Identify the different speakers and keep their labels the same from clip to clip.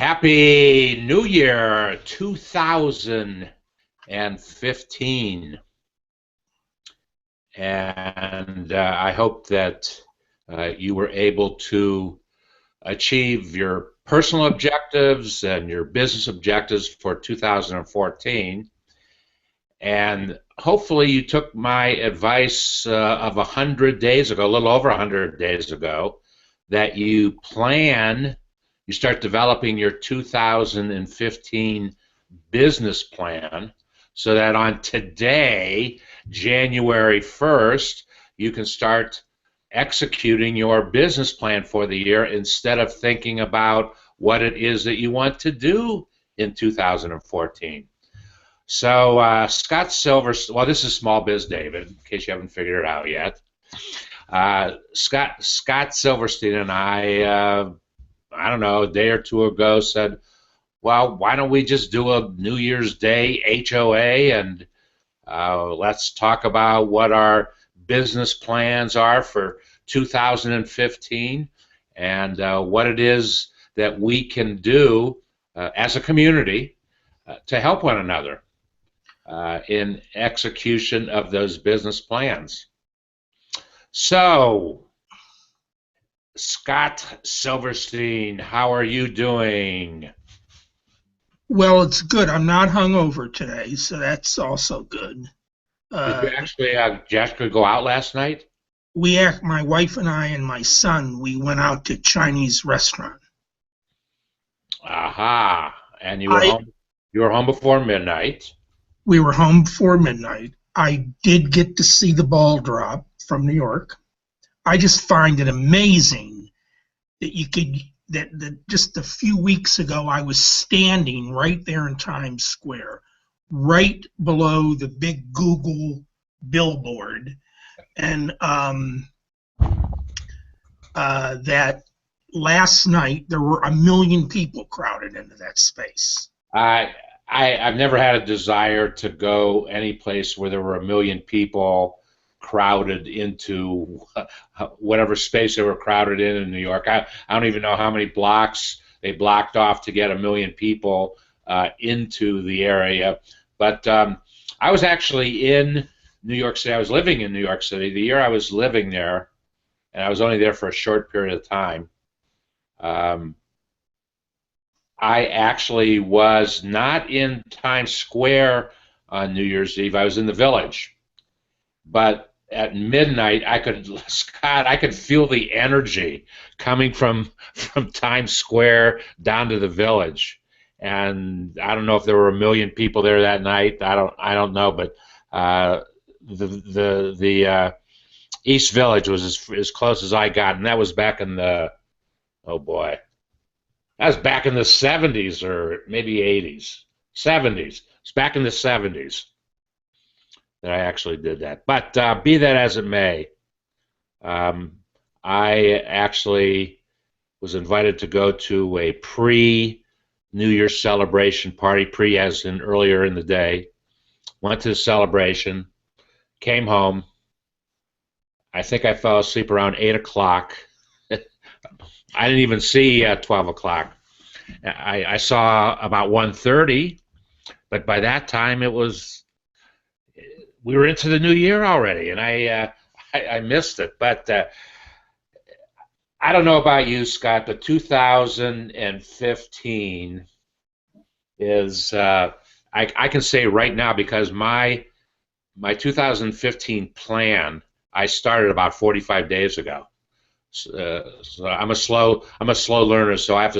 Speaker 1: Happy New Year 2015. And I hope that you were able to achieve your personal objectives and your business objectives for 2014. And hopefully you took my advice of 100 days ago, a little over 100 days ago, that you start developing your 2015 business plan so that on today, January 1st, you can start executing your business plan for the year instead of thinking about what it is that you want to do in 2014. So Scott Silverstine, well, this is SmallBizDavid, in case you haven't figured it out yet. Scott Silverstine and I don't know, a day or two ago said, well, why don't we just do a New Year's Day HOA and let's talk about what our business plans are for 2015 and what it is that we can do as a community to help one another in execution of those business plans. So, Scott Silverstine, how are you doing?
Speaker 2: Well, it's good. I'm not hungover today, so that's also good.
Speaker 1: Did you actually go out last night?
Speaker 2: My wife and I and my son, we went out to a Chinese restaurant.
Speaker 1: Aha! And you were home before midnight.
Speaker 2: We were home before midnight. I did get to see the ball drop from New York. I just find it amazing that that just a few weeks ago I was standing right there in Times Square, right below the big Google billboard, and that last night there were 1 million people crowded into that space.
Speaker 1: I've never had a desire to go any place where there were 1 million people crowded into whatever space they were crowded in New York. I don't even know how many blocks they blocked off to get 1 million people into the area. But I was actually in New York City. I was living in New York City. The year I was living there, and I was only there for a short period of time, I actually was not in Times Square on New Year's Eve. I was in the Village. But at midnight, I could feel the energy coming from Times Square down to the Village, and I don't know if there were 1 million people there that night. I don't know, but the East Village was as close as I got, and that was back in the that was back in the 70s or maybe 80s, 70s. It's back in the 70s. That I actually did that. But be that as it may, I actually was invited to go to a pre-New Year's celebration party, pre as in earlier in the day. Went to the celebration, came home. I think I fell asleep around 8 o'clock. I didn't even see 12 o'clock. I saw about 1:30, but by that time we were into the new year already, and I missed it. But I don't know about you, Scott, but 2015 is I can say right now, because my 2015 plan I started about 45 days ago. So I'm a slow learner, so I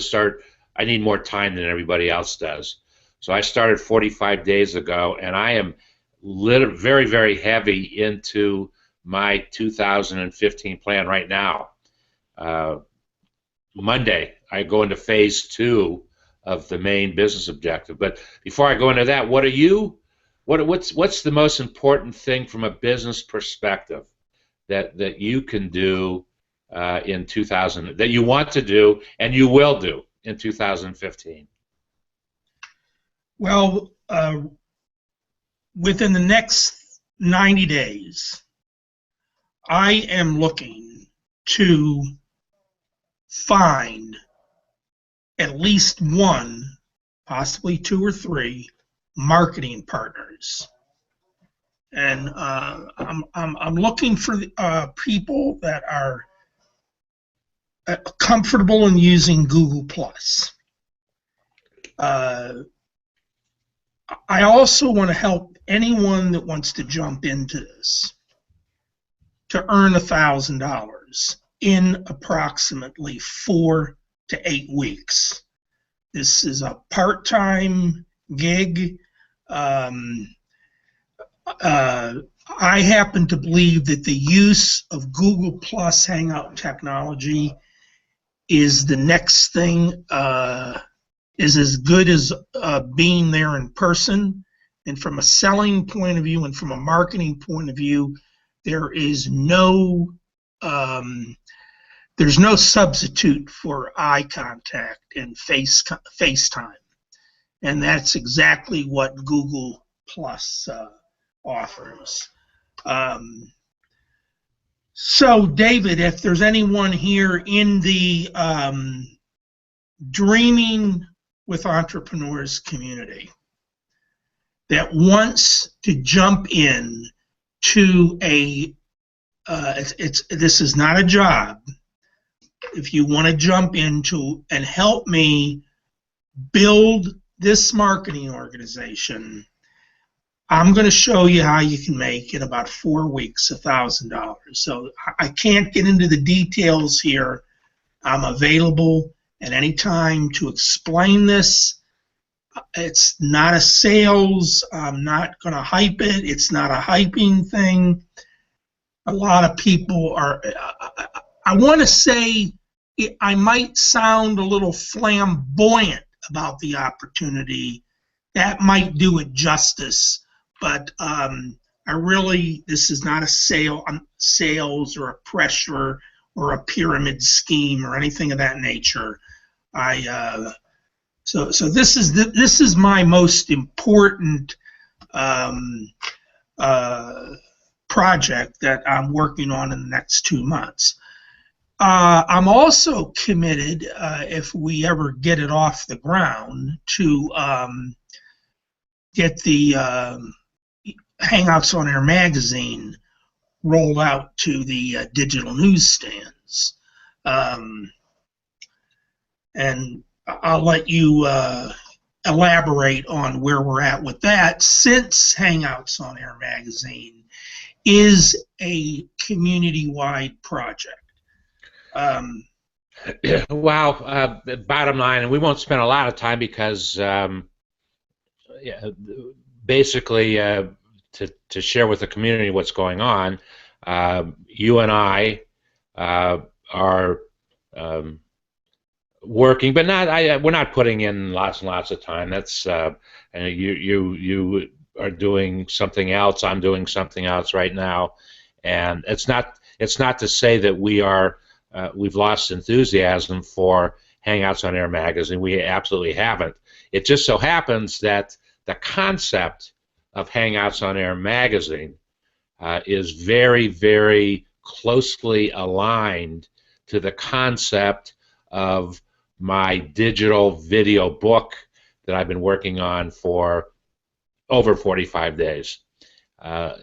Speaker 1: need more time than everybody else does. So I started 45 days ago, and I am very, very heavy into my 2015 plan right now. Monday, I go into phase 2 of the main business objective. But before I go into that, what's the most important thing from a business perspective that you can do in 2000 that you want to do and you will do in 2015?
Speaker 2: Well, within the next 90 days, I am looking to find at least one, possibly two or three, marketing partners. And I'm looking for people that are comfortable in using Google Plus. I also want to help anyone that wants to jump into this to earn $1,000 in approximately 4 to 8 weeks. This is a part-time gig. I happen to believe that the use of Google Plus Hangout technology is the next thing, is as good as being there in person. And from a selling point of view and from a marketing point of view, there's no substitute for eye contact and FaceTime. And that's exactly what Google Plus offers. So, David, if there's anyone here in the Dreaming with Entrepreneurs community that wants to jump in to this is not a job. If you want to jump into and help me build this marketing organization, I'm going to show you how you can make in about 4 weeks $1,000. So I can't get into the details here. I'm available at any time to explain this. It's not a sales. I'm not going to hype it. It's not a hyping thing. A lot of people are, I want to say, I might sound a little flamboyant about the opportunity. That might do it justice. But this is not a sales or a pressure or a pyramid scheme or anything of that nature. So this is my most important project that I'm working on in the next 2 months. I'm also committed, if we ever get it off the ground, to get the Hangouts on Air magazine rolled out to the digital newsstands. And I'll let you elaborate on where we're at with that, since Hangouts on Air magazine is a community-wide project.
Speaker 1: Well, bottom line, and we won't spend a lot of time because basically to share with the community what's going on, you and I are working, but we're not putting in lots and lots of time. That's and you are doing something else. I'm doing something else right now, and it's not to say that we've lost enthusiasm for Hangouts on Air magazine. We absolutely haven't. It just so happens that the concept of Hangouts on Air magazine is very, very closely aligned to the concept of my digital video book that I've been working on for over 45 days. And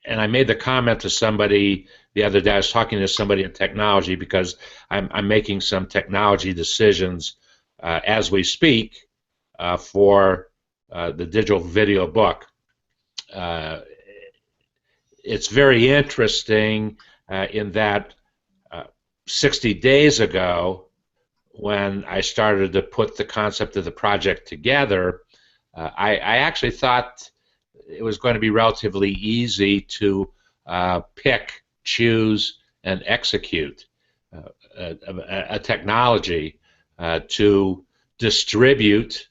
Speaker 1: I made the comment to somebody the other day. I was talking to somebody in technology because I'm making some technology decisions as we speak for the digital video book. It's very interesting in that 60 days ago, when I started to put the concept of the project together, I actually thought it was going to be relatively easy to pick, choose, and execute a technology to distribute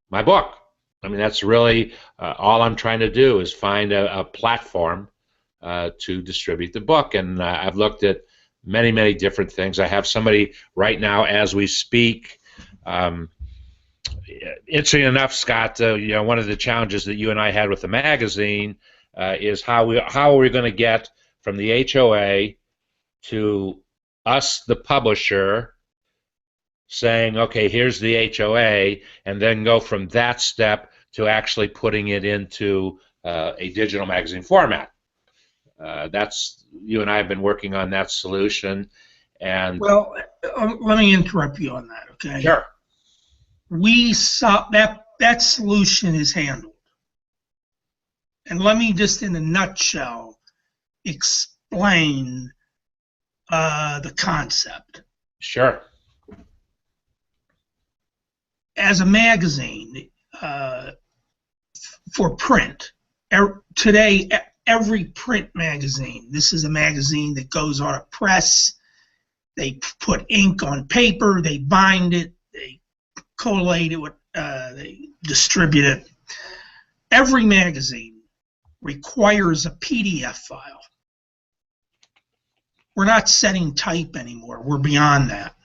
Speaker 1: my book. I mean, that's really all I'm trying to do, is find a platform to distribute the book. And I've looked at many, many different things. I have somebody right now, as we speak. Interesting enough, Scott, one of the challenges that you and I had with the magazine is how are we going to get from the HOA to us, the publisher, saying, okay, here's the HOA, and then go from that step to actually putting it into a digital magazine format. That's you and I have been working on that solution, and
Speaker 2: Well, let me interrupt you on that, okay?
Speaker 1: sure,
Speaker 2: We saw that solution is handled. And let me just, in a nutshell, explain the concept.
Speaker 1: sure,
Speaker 2: As a magazine, for print, today, every print magazine, this is a magazine that goes on a press. They put ink on paper, they bind it, they collate it, they distribute it. Every magazine requires a PDF file. We're not setting type anymore. We're beyond that.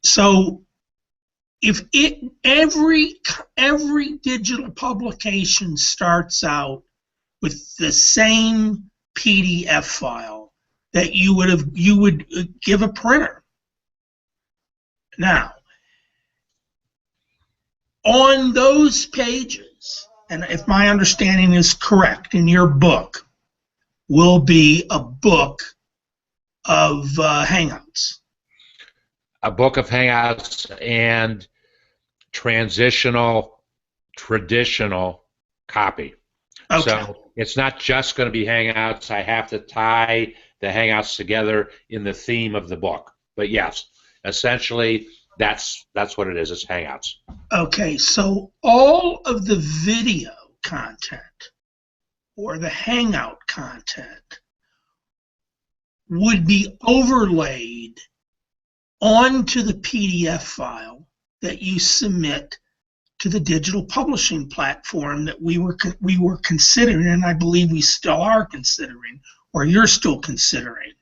Speaker 2: So if every digital publication starts out with the same PDF file that you would give a printer. Now, on those pages, and if my understanding is correct, in your book will be a book of Hangouts.
Speaker 1: a book of Hangouts and transitional, traditional copy.
Speaker 2: Okay.
Speaker 1: So it's not just going to be Hangouts. I have to tie the Hangouts together in the theme of the book. But yes, essentially that's what it is. It's Hangouts.
Speaker 2: Okay, so all of the video content or the Hangout content would be overlaid onto the PDF file that you submit to the digital publishing platform that we were considering, and I believe we still are considering, or you're still considering.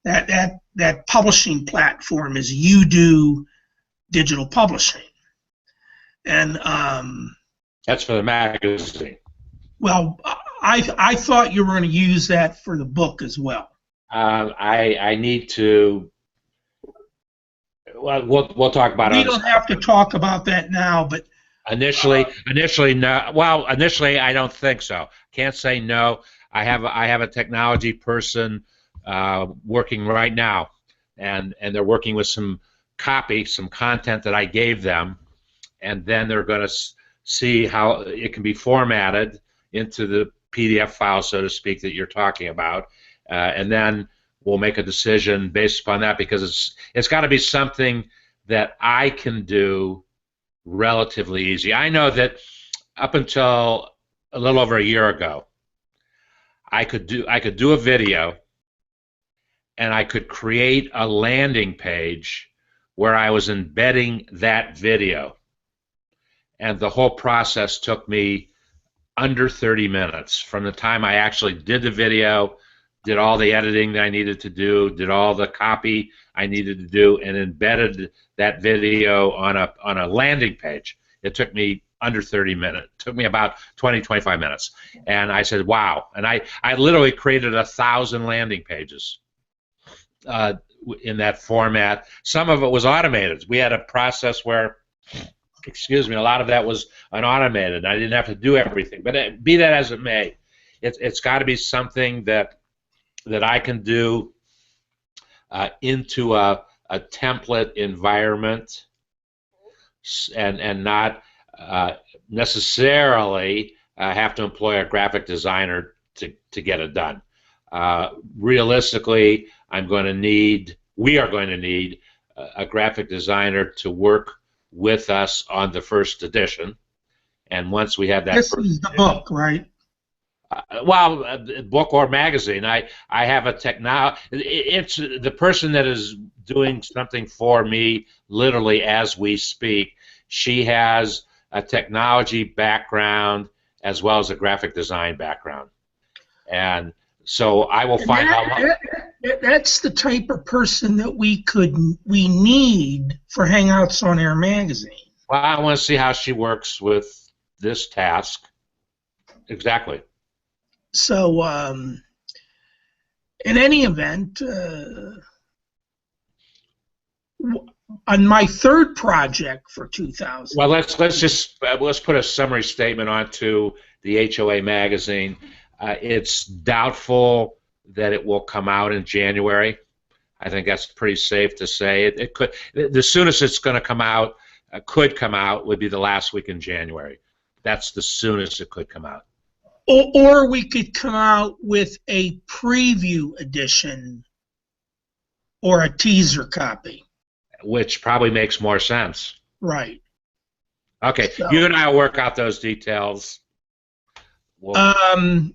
Speaker 2: That publishing platform is You Digital Publishing, and
Speaker 1: That's for the magazine.
Speaker 2: well, I thought you were going to use that for the book as well.
Speaker 1: I need to. Well, we'll talk about it.
Speaker 2: We don't have to talk about that now, but
Speaker 1: initially, no. Well, initially, I don't think so. Can't say no. I have a technology person working right now, and they're working with some content that I gave them, and then they're going to see how it can be formatted into the PDF file, so to speak, that you're talking about, and then we'll make a decision based upon that, because it's got to be something that I can do relatively easy. I know that up until a little over a year ago, I could do a video, and I could create a landing page where I was embedding that video, and the whole process took me under 30 minutes from the time I actually did the video, did all the editing that I needed to do, did all the copy I needed to do, and embedded that video on a landing page. It took me under 30 minutes. It took me about 20-25 minutes. And I said, wow. And I literally created 1,000 landing pages in that format. Some of it was automated. We had a process where, excuse me, a lot of that was unautomated. I didn't have to do everything. But be that as it may, it's got to be something that I can do into a template environment, and not necessarily have to employ a graphic designer to get it done. Realistically, we are going to need a graphic designer to work with us on the first edition, and once we have that,
Speaker 2: this is the book, right?
Speaker 1: Well, book or magazine. I have a it's the person that is doing something for me literally as we speak. She has a technology background as well as a graphic design background, and so I will find out.
Speaker 2: That's the type of person that we need for Hangouts on Air magazine.
Speaker 1: Well, I want to see how she works with this task. Exactly.
Speaker 2: So, in any event, On my third project for 2000.
Speaker 1: Well, let's put a summary statement onto the HOA magazine. It's doubtful that it will come out in January. I think that's pretty safe to say. It could. The soonest it's going to come out, could come out, would be the last week in January. That's the soonest it could come out.
Speaker 2: Or we could come out with a preview edition or a teaser copy.
Speaker 1: Which probably makes more sense.
Speaker 2: Right.
Speaker 1: Okay, so, you and I will work out those details.
Speaker 2: And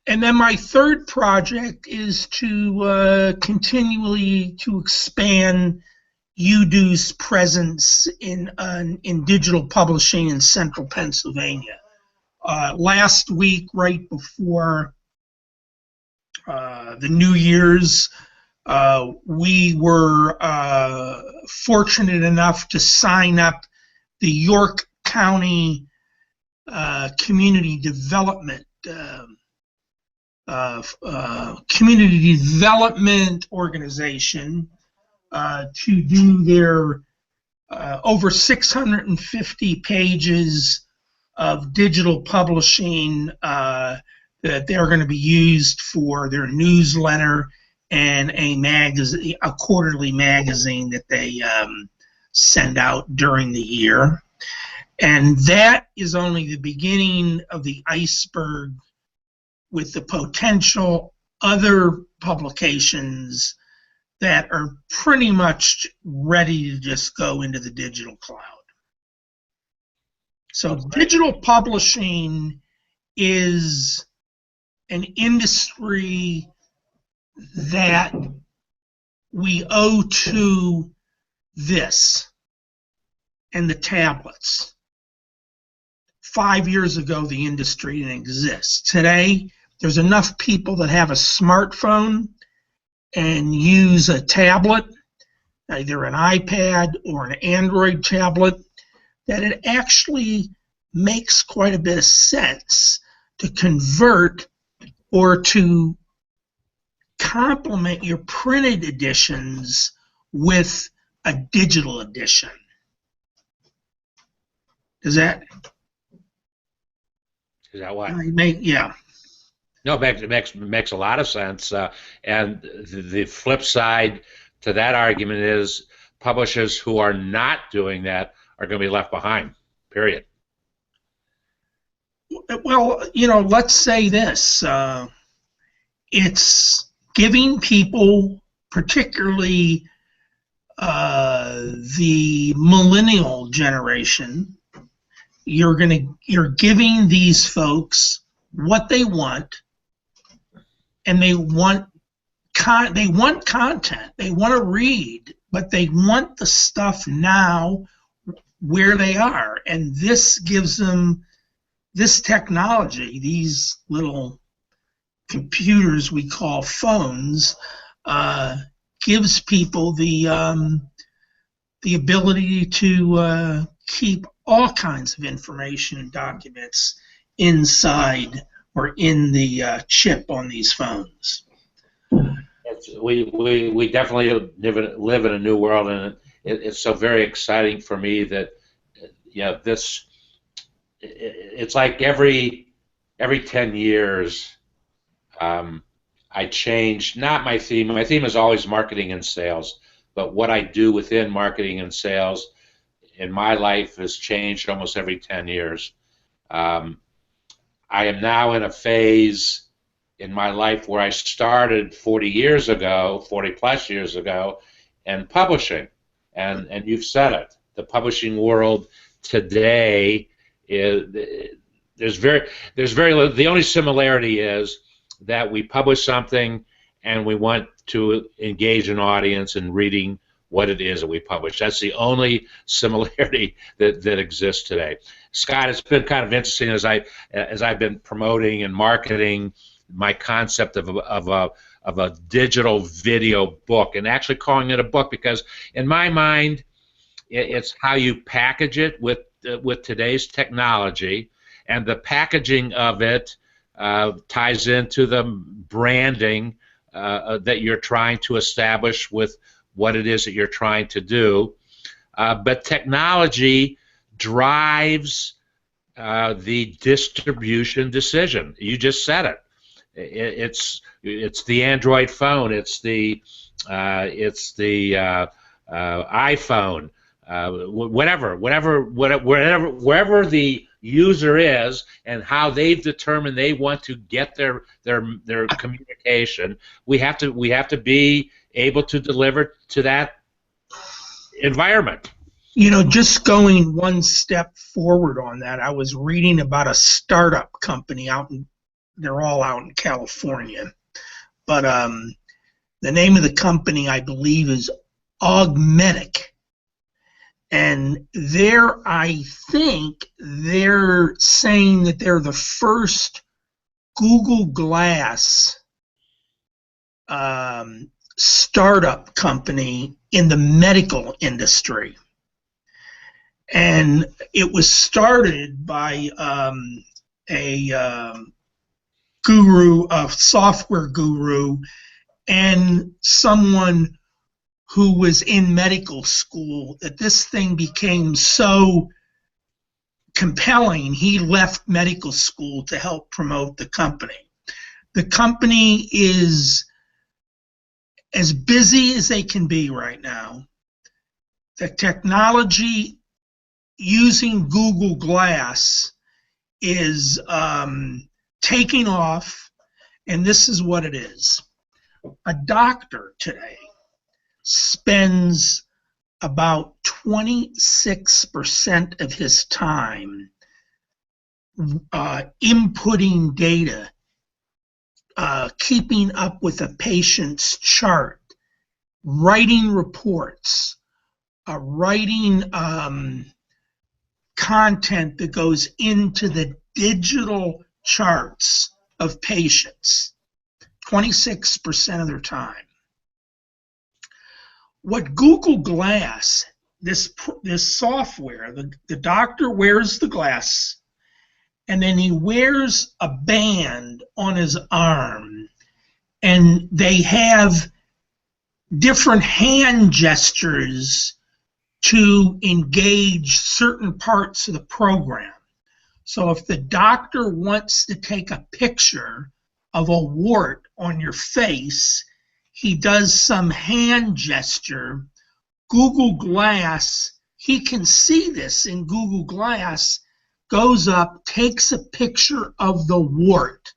Speaker 2: then my third project is to continually to expand UDO's presence in digital publishing in central Pennsylvania. Last week, right before the New Year's, we were fortunate enough to sign up the York County Community Development Organization to do their over 650 pages of digital publishing that they're going to be used for their newsletter and a quarterly magazine that they send out during the year. And that is only the beginning of the iceberg with the potential other publications that are pretty much ready to just go into the digital cloud. So digital publishing is an industry that we owe to this and the tablets. 5 years ago, the industry didn't exist. Today, there's enough people that have a smartphone and use a tablet, either an iPad or an Android tablet, that it actually makes quite a bit of sense to convert or to complement your printed editions with a digital edition. Is that
Speaker 1: what?
Speaker 2: Yeah.
Speaker 1: No, it makes a lot of sense. And the flip side to that argument is publishers who are not doing that are going to be left behind, period.
Speaker 2: Well, let's say this. It's giving people, particularly the millennial generation, you're giving these folks what they want, and they want content. They want to read, but they want the stuff now where they are, and this gives them this technology, these little computers we call phones, gives people the ability to keep all kinds of information and documents inside or in the chip on these phones.
Speaker 1: We definitely live in a new world, and it's so very exciting for me that it's like every 10 years I change, not my theme. My theme is always marketing and sales, but what I do within marketing and sales in my life has changed almost every 10 years. I am now in a phase in my life where I started 40 plus years ago, and publishing. And you've said it. The publishing world today there's very little. The only similarity is that we publish something and we want to engage an audience in reading what it is that we publish. That's the only similarity that exists today. Scott, it's been kind of interesting as I've been promoting and marketing my concept of a digital video book, and actually calling it a book, because in my mind it's how you package it with today's technology, and the packaging of it ties into the branding that you're trying to establish with what it is that you're trying to do. But technology drives the distribution decision. You just said it. It's the Android phone. It's the iPhone. Wherever the user is and how they've determined they want to get their communication, we have to be able to deliver to that environment.
Speaker 2: You know, just going one step forward on that, I was reading about a startup company they're all out in California, but the name of the company, I believe, is Augmetic. And I think they're saying that they're the first Google Glass startup company in the medical industry. And it was started by a software guru, and someone who was in medical school, that this thing became so compelling, he left medical school to help promote the company. The company is as busy as they can be right now. The technology using Google Glass is taking off, and this is what it is. A doctor today spends about 26% of his time inputting data, keeping up with a patient's chart, writing reports, writing content that goes into the digital charts of patients. 26% of their time. What Google Glass, this software, the doctor wears the glass, and then he wears a band on his arm, and they have different hand gestures to engage certain parts of the program. So if the doctor wants to take a picture of a wart on your face, he does some hand gesture. Google Glass, he can see this in Google Glass, goes up, takes a picture of the wart,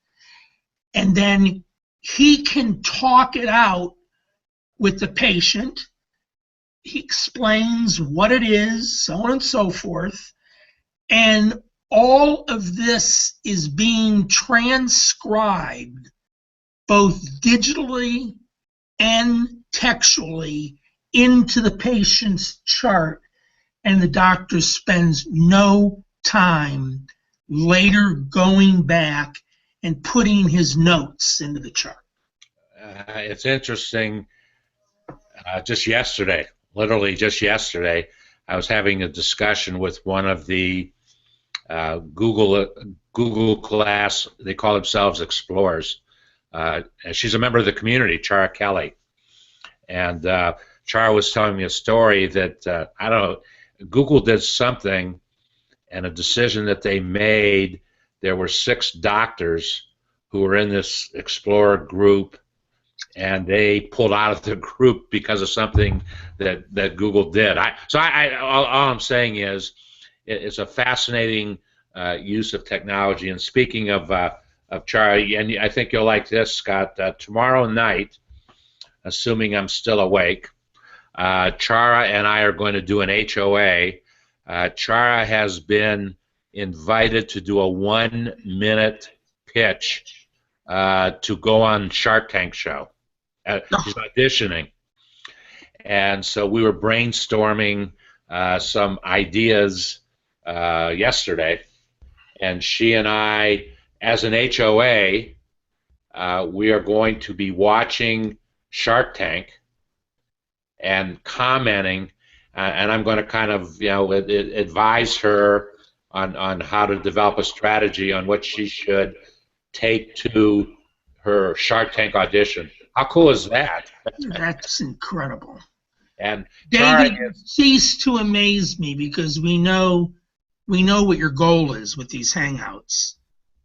Speaker 2: and then he can talk it out with the patient. He explains what it is, so on and so forth, and all of this is being transcribed both digitally and textually into the patient's chart, and the doctor spends no time later going back and putting his notes into the chart.
Speaker 1: It's interesting. Just yesterday, literally just yesterday, I was having a discussion with one of the Google Glass. They call themselves Explorers. And she's a member of the community, Chara Kelly. And Chara was telling me a story that, I don't know, Google did something, and a decision that they made. There were 6 doctors who were in this Explorer group, and they pulled out of the group because of something that Google did. All I'm saying is it's a fascinating use of technology. And speaking of Chara, and I think you'll like this, Scott, tomorrow night, assuming I'm still awake, Chara and I are going to do an HOA. Chara has been invited to do a 1-minute pitch to go on Shark Tank show. She's auditioning. And so we were brainstorming some ideas yesterday, and she and I, as an HOA, we are going to be watching Shark Tank and commenting, and I'm going to kind of, advise her on how to develop a strategy on what she should take to her Shark Tank audition. How cool is that?
Speaker 2: That's incredible.
Speaker 1: And Char,
Speaker 2: David, cease to amaze me, because we know what your goal is with these hangouts.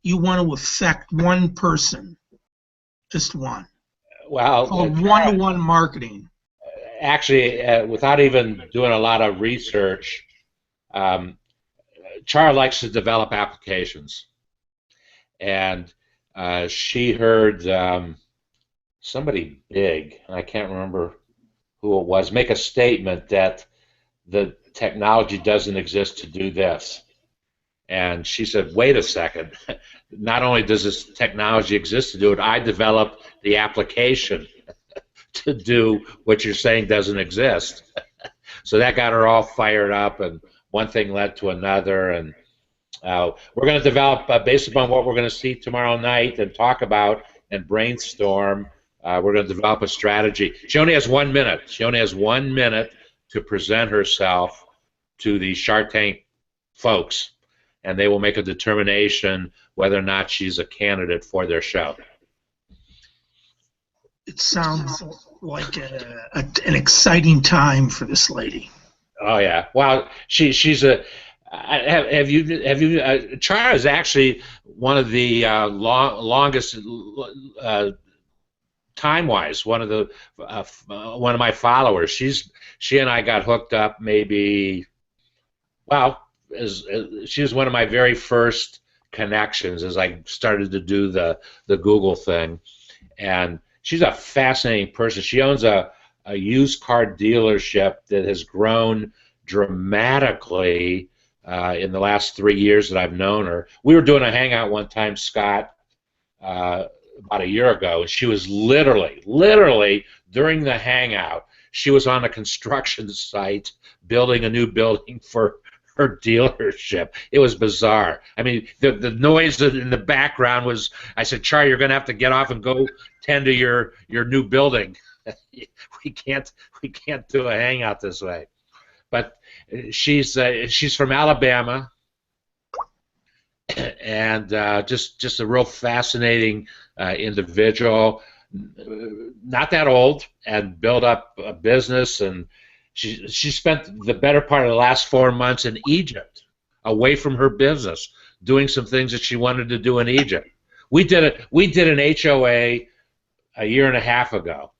Speaker 2: You want to affect one person, just one.
Speaker 1: well,
Speaker 2: Called one-to-one marketing.
Speaker 1: actually, without even doing a lot of research, um, Char likes to develop applications, and she heard somebody big, and I can't remember who it was, make a statement that the technology doesn't exist to do this. And she said, wait a second, not only does this technology exist to do it, I developed the application to do what you're saying doesn't exist. So that got her all fired up, and one thing led to another. And we're going to develop, based upon what we're going to see tomorrow night and talk about and brainstorm, we're going to develop a strategy. She only has 1 minute. She only has 1 minute to present herself to the Shark Tank folks, and they will make a determination whether or not she's a candidate for their show.
Speaker 2: It sounds like an exciting time for this lady.
Speaker 1: Oh yeah, well, she's a. Have you? Chara is actually one of the longest time-wise. One of my followers. She and I got hooked up maybe. Well, she was one of my very first connections as I started to do the Google thing, and she's a fascinating person. She owns a used car dealership that has grown dramatically in the last 3 years that I've known her. We were doing a hangout one time, Scott, about a year ago, and she was literally during the hangout, she was on a construction site building a new building for her dealership. It was bizarre. I mean, the noise in the background was, I said, Char, you're going to have to get off and go tend to your new building. we can't do a hangout this way. But she's from Alabama, and just a real fascinating individual. Not that old, and built up a business, and she spent the better part of the last 4 months in Egypt, away from her business, doing some things that she wanted to do in Egypt. We did an HOA a year and a half ago,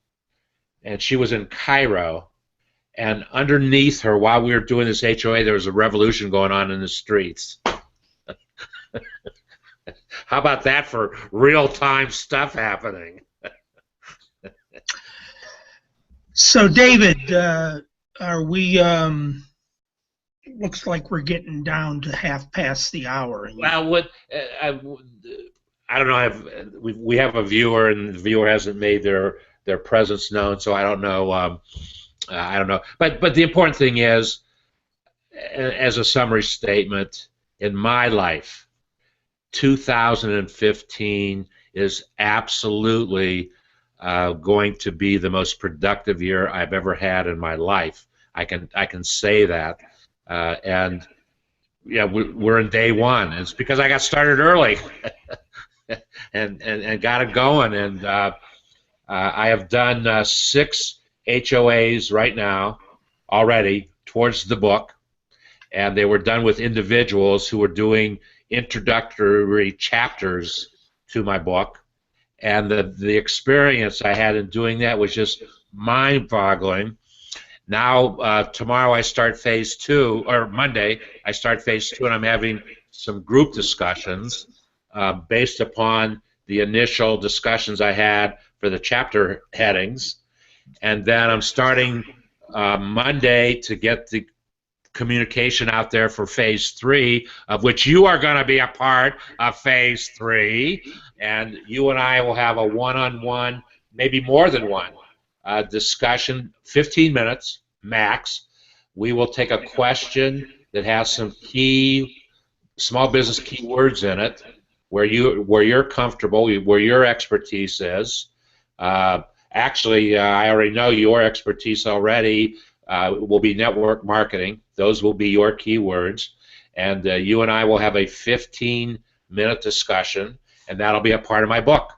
Speaker 1: and she was in Cairo, and underneath her, while we were doing this HOA, there was a revolution going on in the streets. How about that for real-time stuff happening?
Speaker 2: So, David, are we? Looks like we're getting down to half past the hour.
Speaker 1: Well, I don't know. We have a viewer, and the viewer hasn't made their presence known, so I don't know. I don't know. But the important thing is, as a summary statement, in my life, 2015 is absolutely going to be the most productive year I've ever had in my life. I can say that, and yeah, we're in day one. It's because I got started early, and got it going. And I have done 6 HOAs right now already towards the book, and they were done with individuals who were doing introductory chapters to my book. And the experience I had in doing that was just mind-boggling. Now, tomorrow I start phase 2, or Monday I start phase 2, and I'm having some group discussions based upon the initial discussions I had for the chapter headings. And then I'm starting Monday to get the communication out there for phase 3, of which you are going to be a part of phase 3, and you and I will have a one-on-one, maybe more than one, discussion, 15 minutes max. We will take a question that has some key small business keywords in it, where you're comfortable, where your expertise is. Actually, I already know your expertise already will be network marketing. Those will be your keywords, and you and I will have a 15-minute discussion, and that'll be a part of my book.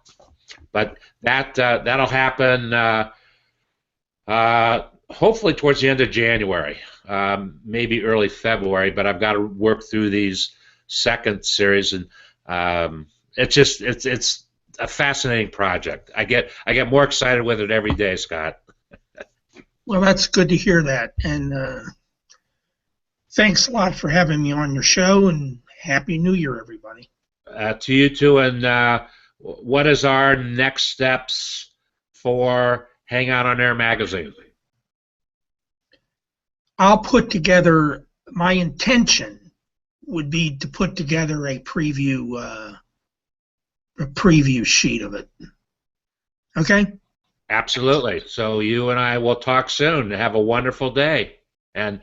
Speaker 1: But that'll happen hopefully towards the end of January, maybe early February. But I've got to work through these second series, and it's a fascinating project. I get more excited with it every day, Scott.
Speaker 2: Well, that's good to hear that. And thanks a lot for having me on your show, and Happy New Year, everybody.
Speaker 1: To you too. And what is our next steps for Hang Out on Air magazine?
Speaker 2: I'll put together, my intention would be to put together a preview sheet of it. Okay?
Speaker 1: Absolutely. So you and I will talk soon. Have a wonderful day. And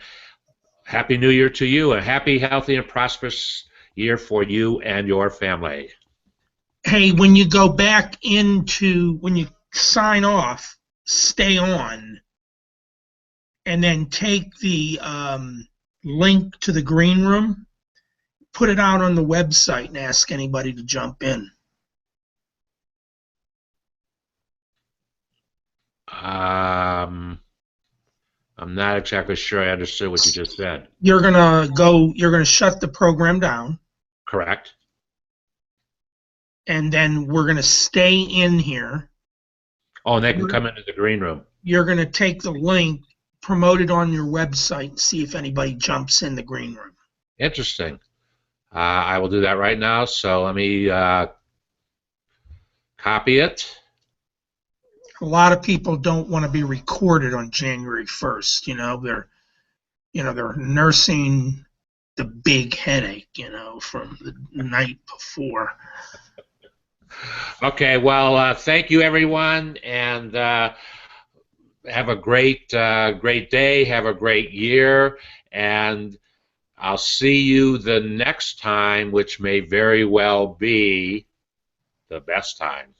Speaker 1: Happy New Year to you. A happy, healthy, and prosperous year for you and your family.
Speaker 2: Hey, when you go back when you sign off, stay on, and then take the link to the green room, put it out on the website, and ask anybody to jump in.
Speaker 1: I'm not exactly sure I understood what you just said.
Speaker 2: You're gonna shut the program down.
Speaker 1: Correct.
Speaker 2: And then we're gonna stay in here.
Speaker 1: Oh, and they can come into the green room.
Speaker 2: You're gonna take the link, promote it on your website, and see if anybody jumps in the green room.
Speaker 1: Interesting. I will do that right now. So let me copy it.
Speaker 2: A lot of people don't want to be recorded on January 1st. They're nursing the big headache, from the night before.
Speaker 1: Okay. Well, thank you, everyone, and have a great day. Have a great year, and I'll see you the next time, which may very well be the best time.